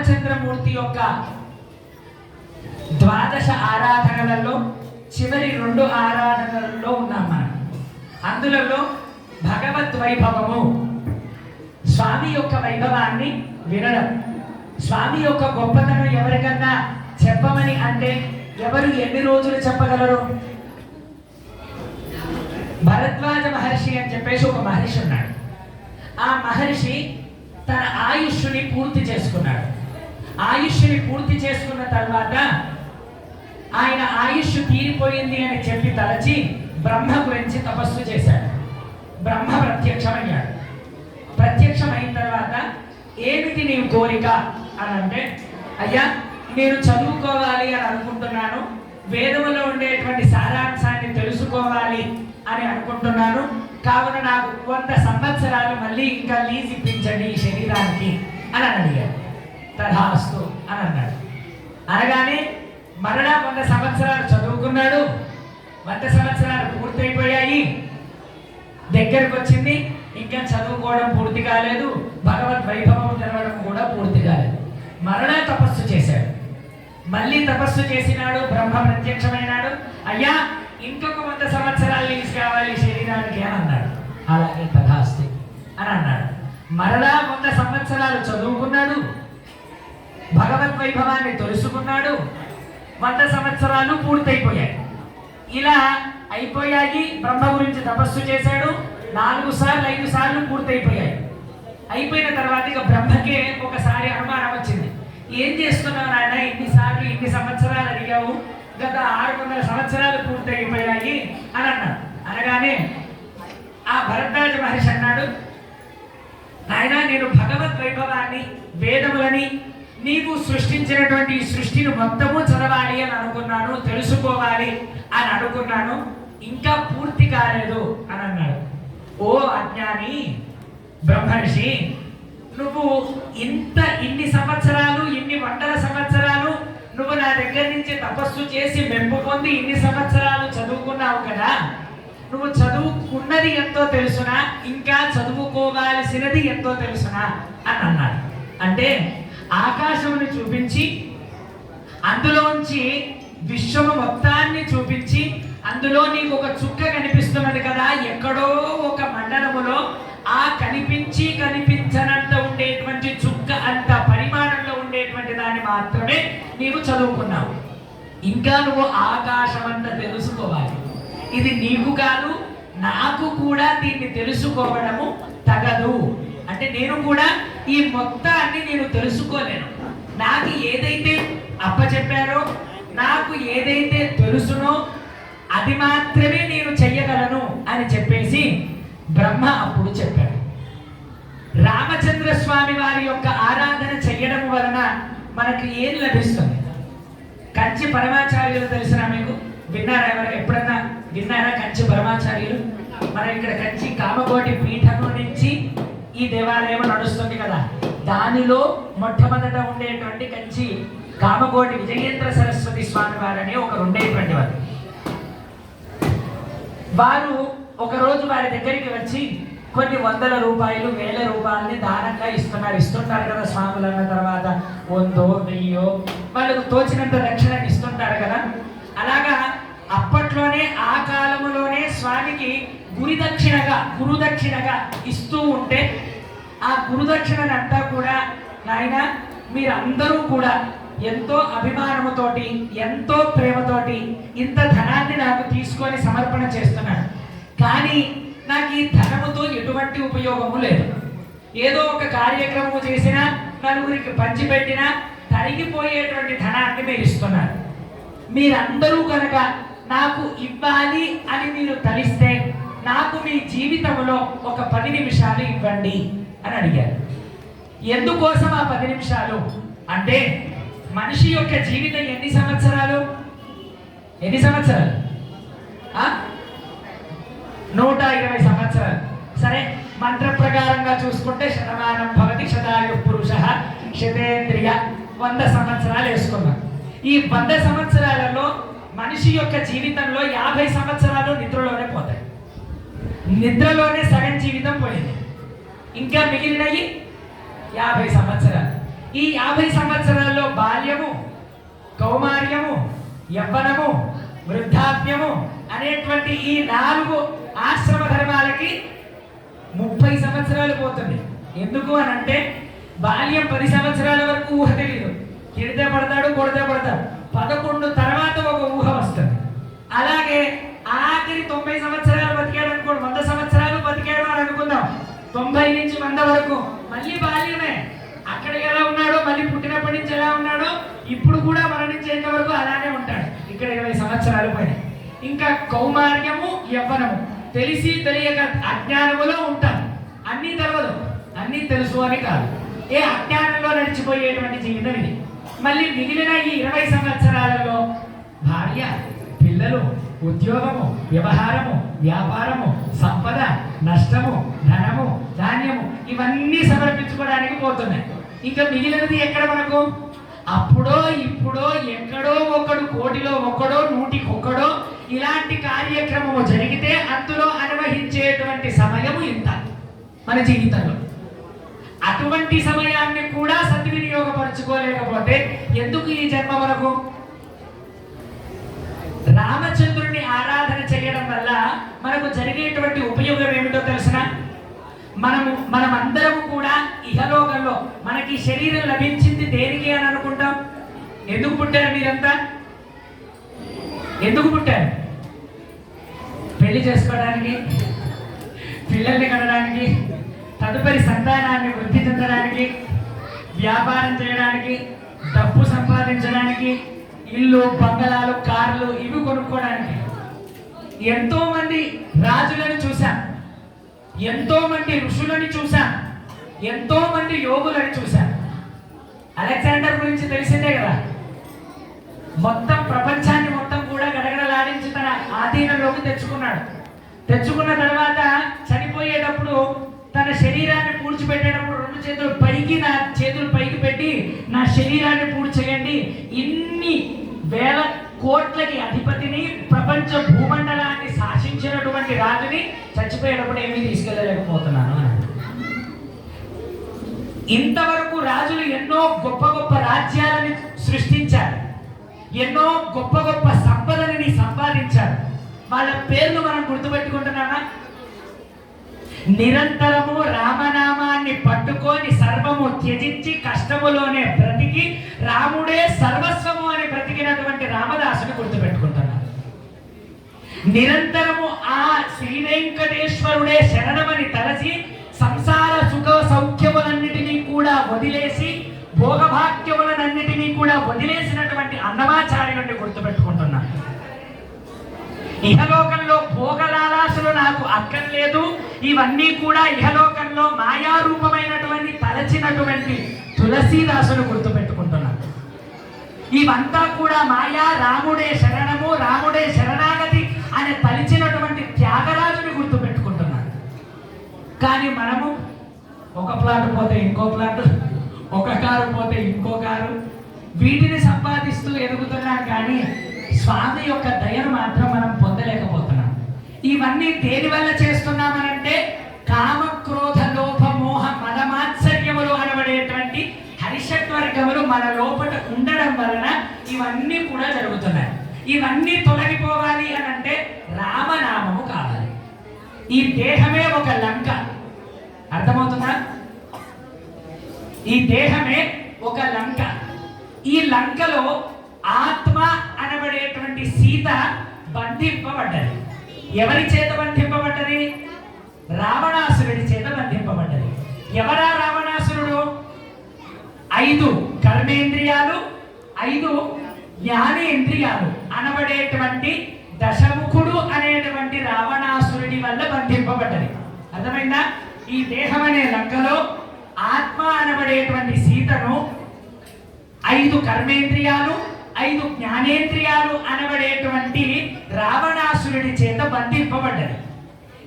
రామచంద్రమూర్తి యొక్క ద్వాదశ ఆరాధనలలో చివరి 2 ఆరాధనలలో ఉన్నాం మనం. అందులో భగవద్ వైభవము, స్వామి యొక్క వైభవాన్ని వినడం. స్వామి యొక్క గొప్పతనం ఎవరికన్నా చెప్పమని అంటే ఎవరు ఎన్ని రోజులు చెప్పగలరు? భరద్వాజ మహర్షి అని చెప్పేసి ఒక మహర్షి ఉన్నాడు. ఆ మహర్షి తన ఆయుష్ని పూర్తి చేసుకున్నాడు. ఆయుష్ని పూర్తి చేసుకున్న తర్వాత ఆయన ఆయుష్ తీరిపోయింది అని చెప్పి తలచి బ్రహ్మ గురించి తపస్సు చేశాడు. బ్రహ్మ ప్రత్యక్షమయ్యాడు. ప్రత్యక్షమైన తర్వాత ఏమిటి నీ కోరిక అని అంటే, అయ్యా నేను చదువుకోవాలి అని అనుకుంటున్నాను, వేదములో ఉండేటువంటి సారాంశాన్ని తెలుసుకోవాలి అని అనుకుంటున్నాను, కావున నాకు 100 సంవత్సరాలు మళ్ళీ ఇంకా లీజ్ ఇప్పించండి ఈ శరీరానికి అని అడిగాడు. తథాస్తు అని అన్నాడు. అనగానే మరలా 100 సంవత్సరాలు చదువుకున్నాడు. 100 సంవత్సరాలు పూర్తయిపోయాయి. దగ్గరకు వచ్చింది, ఇంకా చదువుకోవడం పూర్తి కాలేదు, భగవద్ వైభవం తెలవడం కూడా పూర్తి కాలేదు. మరలా తపస్సు చేశాడు. మళ్ళీ తపస్సు చేసినాడు. బ్రహ్మ ప్రత్యక్షమైనాడు. అయ్యా ఇంకొక 100 సంవత్సరాలు లీజ్ కావాలి శరీరానికి అని అన్నాడు. అలాగే తథాస్తి అని అన్నాడు. మరలా 100 సంవత్సరాలు చదువుకున్నాడు. భగవద్ వైభవాన్ని తెలుసుకున్నాడు. 100 సంవత్సరాలు పూర్తయిపోయాయి. ఇలా అయిపోయాయి. బ్రహ్మ గురించి తపస్సు చేశాడు. 4 సార్లు 5 సార్లు పూర్తయిపోయాయి. అయిపోయిన తర్వాత ఇక బ్రహ్మకే ఒకసారి అనుమానం వచ్చింది. ఏం చేస్తున్నావు నాయన, ఇన్నిసార్లు ఇన్ని సంవత్సరాలు అడిగావు, గత 600 సంవత్సరాలు పూర్తయిపోయాయి అని అన్నాడు. అనగానే ఆ భరద్వాజ మహర్షి అన్నాడు, నాయన నేను భగవద్ వైభవాన్ని, వేదములని, నీవు సృష్టించినటువంటి ఈ సృష్టిని మొత్తము చదవాలి అని అనుకున్నాను, తెలుసుకోవాలి అని అనుకున్నాను, ఇంకా పూర్తి కాలేదు అని అన్నాడు. ఓ అజ్ఞాని బ్రహ్మర్షి, నువ్వు ఇన్ని సంవత్సరాలు, ఇన్ని 100 సంవత్సరాలు నువ్వు నా దగ్గర నుంచి తపస్సు చేసి మెప్పు పొంది ఇన్ని సంవత్సరాలు చదువుకున్నావు కదా, నువ్వు చదువుకున్నది ఎంతో తెలుసునా, ఇంకా చదువుకోవాల్సినది ఎంతో తెలుసునా అని అన్నాడు. అంటే ఆకాశముని చూపించి అందులోంచి విశ్వము మొత్తాన్ని చూపించి అందులో నీకు ఒక చుక్క కనిపిస్తున్నది కదా, ఎక్కడో ఒక మండలములో ఆ కనిపించనంత ఉండేటువంటి చుక్క అంత పరిమాణంలో ఉండేటువంటి దాన్ని మాత్రమే నీవు చదువుకున్నావు. ఇంకా నువ్వు ఆకాశం అంతా తెలుసుకోవాలి. ఇది నీకు కాదు, నాకు కూడా దీన్ని తెలుసుకోవడము తగదు. అంటే నేను కూడా ఈ మొత్తాన్ని నేను తెలుసుకోలేను. నాకు ఏదైతే అప్పచెప్పారో, నాకు ఏదైతే తెలుసునో అది మాత్రమే నేను చెయ్యగలను అని చెప్పేసి బ్రహ్మ అప్పుడు చెప్పాడు. రామచంద్ర స్వామి వారి యొక్క ఆరాధన చెయ్యడం వలన మనకి ఏం లభిస్తుంది? కంచి పరమాచార్యులు తెలిసినా మీకు? విన్నారా? ఎవరు ఎప్పుడన్నా విన్నారా కంచి పరమాచార్యులు? మన ఇక్కడ కంచి కామకోటి పీఠము నుంచి ఈ దేవాలయం నడుస్తుంది కదా, దానిలో మొట్టమొదట ఉండేటువంటి కంచి కామకోటి విజయేంద్ర సరస్వతి స్వామి వారని ఒకరు ఉండేటువంటి వారు ఒకరోజు వారి దగ్గరికి వచ్చి కొన్ని 100 రూపాయలు 1000 రూపాయలని దానంగా ఇస్తుంటారు కదా స్వాములు అన్న తర్వాత 100, 1000 వాళ్ళకు తోచినంత దక్షిణ ఇస్తుంటారు కదా. అలాగా అప్పట్లోనే ఆ కాలములోనే స్వామికి గురుదక్షిణగా ఇస్తూ ఉంటే ఆ గురుదక్షిణనంతా కూడా నాయన మీరందరూ కూడా ఎంతో అభిమానముతోటి, ఎంతో ప్రేమతోటి ఇంత ధనాన్ని నాకు తీసుకొని సమర్పణ చేస్తున్నాను, కానీ నాకు ఈ ధనముతో ఎటువంటి ఉపయోగము లేదు. ఏదో ఒక కార్యక్రమము చేసినా, నలుగురికి పంచిపెట్టినా తరిగిపోయేటువంటి ధనాన్ని మీరు ఇస్తున్నారు. మీరందరూ కనుక నాకు ఇవ్వాలి అని మీరు తలిస్తే నాకు మీ జీవితంలో ఒక 10 నిమిషాలు ఇవ్వండి అని అడిగారు. ఎందుకోసం ఆ 10 నిమిషాలు అంటే, మనిషి యొక్క జీవితం ఎన్ని సంవత్సరాలు? 120 సంవత్సరాలు. సరే, మంత్ర ప్రకారంగా చూసుకుంటే శతమానం భవతి శతాయు పురుషః శతేంద్రియ, 100 సంవత్సరాలు వేసుకున్నాం. ఈ 100 సంవత్సరాలలో మనిషి యొక్క జీవితంలో 50 సంవత్సరాలు నిద్రలోనే పోతాయి. నిద్రలోనే సగం జీవితం పోయింది. ఇంకా మిగిలినవి 50 సంవత్సరాలు. ఈ 50 సంవత్సరాల్లో బాల్యము, కౌమార్యము, యవ్వనము, వృద్ధాప్యము అనేటువంటి ఈ 4 ఆశ్రమ ధర్మాలకి 30 సంవత్సరాలు పోతుంది. ఎందుకు అని అంటే బాల్యం 10 సంవత్సరాల వరకు ఊహ తెలియదు. తిడితే పడతాడు, కొడితే పడతాడు. 11 తర్వాత ఒక ఊహ వస్తుంది. అలాగే ఆఖరి 90 సంవత్సరాలు బతికాడు అనుకోండి, 100 సంవత్సరాలు బతికాడు అని అనుకుందాం. 90 నుంచి 100 వరకు మళ్ళీ బాల్యమే. అక్కడ ఎలా ఉన్నాడో, మళ్ళీ పుట్టినప్పటి నుంచి ఎలా ఉన్నాడో, ఇప్పుడు కూడా మరణించేంత వరకు అలానే ఉంటాడు. ఇక్కడ 20 సంవత్సరాలు పైన. ఇంకా కౌమార్యము, యవ్వనము, తెలిసి తెలియక అజ్ఞానములో ఉంటాం. అన్నీ తెలవదు, అన్నీ తెలుసు అని కాదు, అజ్ఞానంలో నడిచిపోయేటువంటి జీవితం ఇది. మళ్ళీ మిగిలిన ఈ 20 సంవత్సరాలలో భార్య, పిల్లలు, ఉద్యోగము, వ్యవహారము, వ్యాపారము, సంపద, నష్టము, ధనము, ధాన్యము ఇవన్నీ సమర్పించుకోవడానికి పోతున్నాయి. ఇంకా మిగిలినది ఎక్కడ మనకు? అప్పుడో ఇప్పుడో ఎక్కడో ఒకడు, కోటిలో ఒకడో, 100కి ఒకడో ఇలాంటి కార్యక్రమము జరిగితే అందులో అనువహించేటువంటి సమయము ఇంత మన జీవితంలో. అటువంటి సమయాన్ని కూడా సద్వినియోగపరచుకోలేకపోతే ఎందుకు ఈ జన్మ మనకు? రామచంద్రుని ఆరాధన చేయడం వల్ల మనకు జరిగేటువంటి ఉపయోగం ఏమిటో తెలిసిన? మనమందరము కూడా ఇహలోకంలో మనకి శరీరం లభించింది దేనికి అని అనుకుంటాం? ఎందుకు పుట్టారు మీరంతా? ఎందుకు పుట్టారు? పెళ్లి చేసుకోవడానికి, పిల్లల్ని కనడానికి, తదుపరి సంతానాన్ని వృద్ధి చెందడానికి, వ్యాపారం చేయడానికి, డబ్బు సంపాదించడానికి, ఇల్లు, బంగళాలు, కార్లు ఇవి కొనుక్కోవడానికి. ఎంతో మంది రాజులను చూశాం, ఎంతో మంది ఋషులని చూశాం, ఎంతో మంది యోగులను చూశాం. అలెగ్జాండర్ గురించి తెలిసిందే కదా. మొత్తం ప్రపంచాన్ని మొత్తం కూడా గడగడలాడించి తన ఆధీనంలోకి తెచ్చుకున్నాడు. తెచ్చుకున్న తర్వాత చనిపోయేటప్పుడు తన శరీరాన్ని పూడ్చిపెట్టేటప్పుడు 2 చేతులు పైకి, నా చేతులు పైకి పెట్టి నా శరీరాన్ని పూడ్చేయండి, ఇన్ని వేల కోట్లకి అధిపతిని, ప్రపంచ భూమండలాన్ని శాసించినటువంటి రాజుని చచ్చిపోయేటప్పుడు ఏమీ తీసుకెళ్ళలేకపోతున్నాను అని. ఇంతవరకు రాజులు ఎన్నో గొప్ప గొప్ప రాజ్యాలని సృష్టించారు, ఎన్నో గొప్ప గొప్ప సంపదలని సంపాదించారు. వాళ్ళ పేర్లు మనం గుర్తుపెట్టుకుంటున్నామా? నిరంతరము రామనామాన్ని పట్టుకొని సర్వము త్యజించి కష్టములోనే బ్రతికి రాముడే సర్వస్వము అని బ్రతికినటువంటి రామదాసుని గుర్తుపెట్టుకుంటున్నారు. నిరంతరము ఆ శ్రీ వెంకటేశ్వరుడే శరణమని తలచి సంసార సుఖ సౌఖ్యములన్నిటినీ కూడా వదిలేసి, భోగభాగ్యములన్నిటినీ కూడా వదిలేసినటువంటి అన్నమాచార్యుడిని గుర్తుపెట్టుకుంటున్నాను. ఇహలోకంలో భోగలాలాసులు నాకు అక్కర్లేదు, ఇవన్నీ కూడా ఇహలోకంలో మాయారూపమైనటువంటి తలచినటువంటి తులసీదాసును గుర్తుపెట్టుకుంటున్నాను. ఇవంతా కూడా మాయా, రాముడే శరణము, రాముడే శరణాగతి అని తలిచినటువంటి త్యాగరాజుని గుర్తుపెట్టుకుంటున్నాను. కానీ మనము ఒక ప్లాట్ పోతే ఇంకో ప్లాట్, ఒక కారు పోతే ఇంకో కారు, వీటిని సంపాదిస్తూ ఎదుగుతున్నాం. కానీ స్వామి యొక్క దయను మాత్రం మనం పొందలేకపోతున్నాం. ఇవన్నీ దేని వల్ల చేస్తున్నామనంటే కామ, క్రోధ, లోభ, మోహ, మదమాత్సర్యములు అనబడేటువంటి హరిషడ్వర్గములు మన లోపల ఉండడం వలన ఇవన్నీ కూడా జరుగుతున్నాయి. ఇవన్నీ తొలగిపోవాలి అని అంటే రామనామము కావాలి. ఈ దేహమే ఒక లంక, అర్థమవుతుందా? ఈ దేహమే ఒక లంక. ఈ లంకలో ఆత్మ అనబడేటువంటి సీత బంధింపబడ్డది. ఎవరి చేత బంధింపబడ్డది? రావణాసురుడి చేత బంధింపబడ్డది. ఎవరా రావణాసురుడు? 5 కర్మేంద్రియాలు, 5 జ్ఞానేంద్రియాలు అనబడేటువంటి దశముఖుడు అనేటువంటి రావణాసురుడి వల్ల బంధింపబడ్డది. అర్థమైందా? ఈ దేహం అనే లంకలో ఆత్మ అనబడేటువంటి సీతను 5 కర్మేంద్రియాలు, 5 జ్ఞానేంద్రియాలు అనబడేటువంటి రావణాసురుడి చేత బంధింపబడ్డది.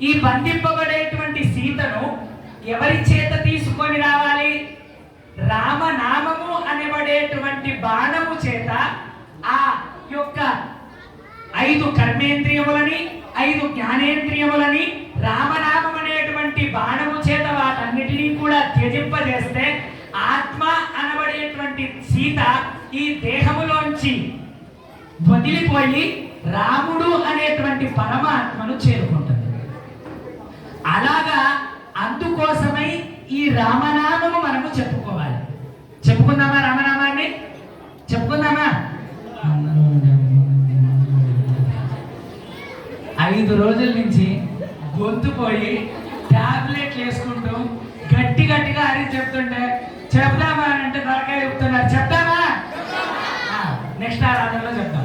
ఈ బంధింపబడేటువంటి సీతను ఎవరి చేత తీసుకొని రావాలి? రామనామము అనబడేటువంటి బాణము చేత ఆ యొక్క 5 కర్మేంద్రియములని, 5 జ్ఞానేంద్రియములని రామనామం అనేటువంటి బాణము చేత వాటన్నిటినీ కూడా త్యజింపజేస్తే ఆత్మ అనబడే ఉన్నటువంటి సీత ఈ దేహములోంచి వదిలిపోయి రాముడు అనేటువంటి పరమాత్మను చేరుకుంటుంది. అలాగా అందుకోసమై ఈ రామనామము మనము చెప్పుకోవాలి. చెప్పుకుందామా? రామనామాన్ని చెప్పుకుందామా? 5 రోజుల నుంచి గొంతు పోయి టాబ్లెట్లు వేసుకుంటూ గట్టిగా అరిచి చెప్తుంటే చెప్దామా అంటే తలకాయ చెప్తున్నారు. చెప్తామా? నెక్స్ట్ ఆరాధనలో చెప్తాం.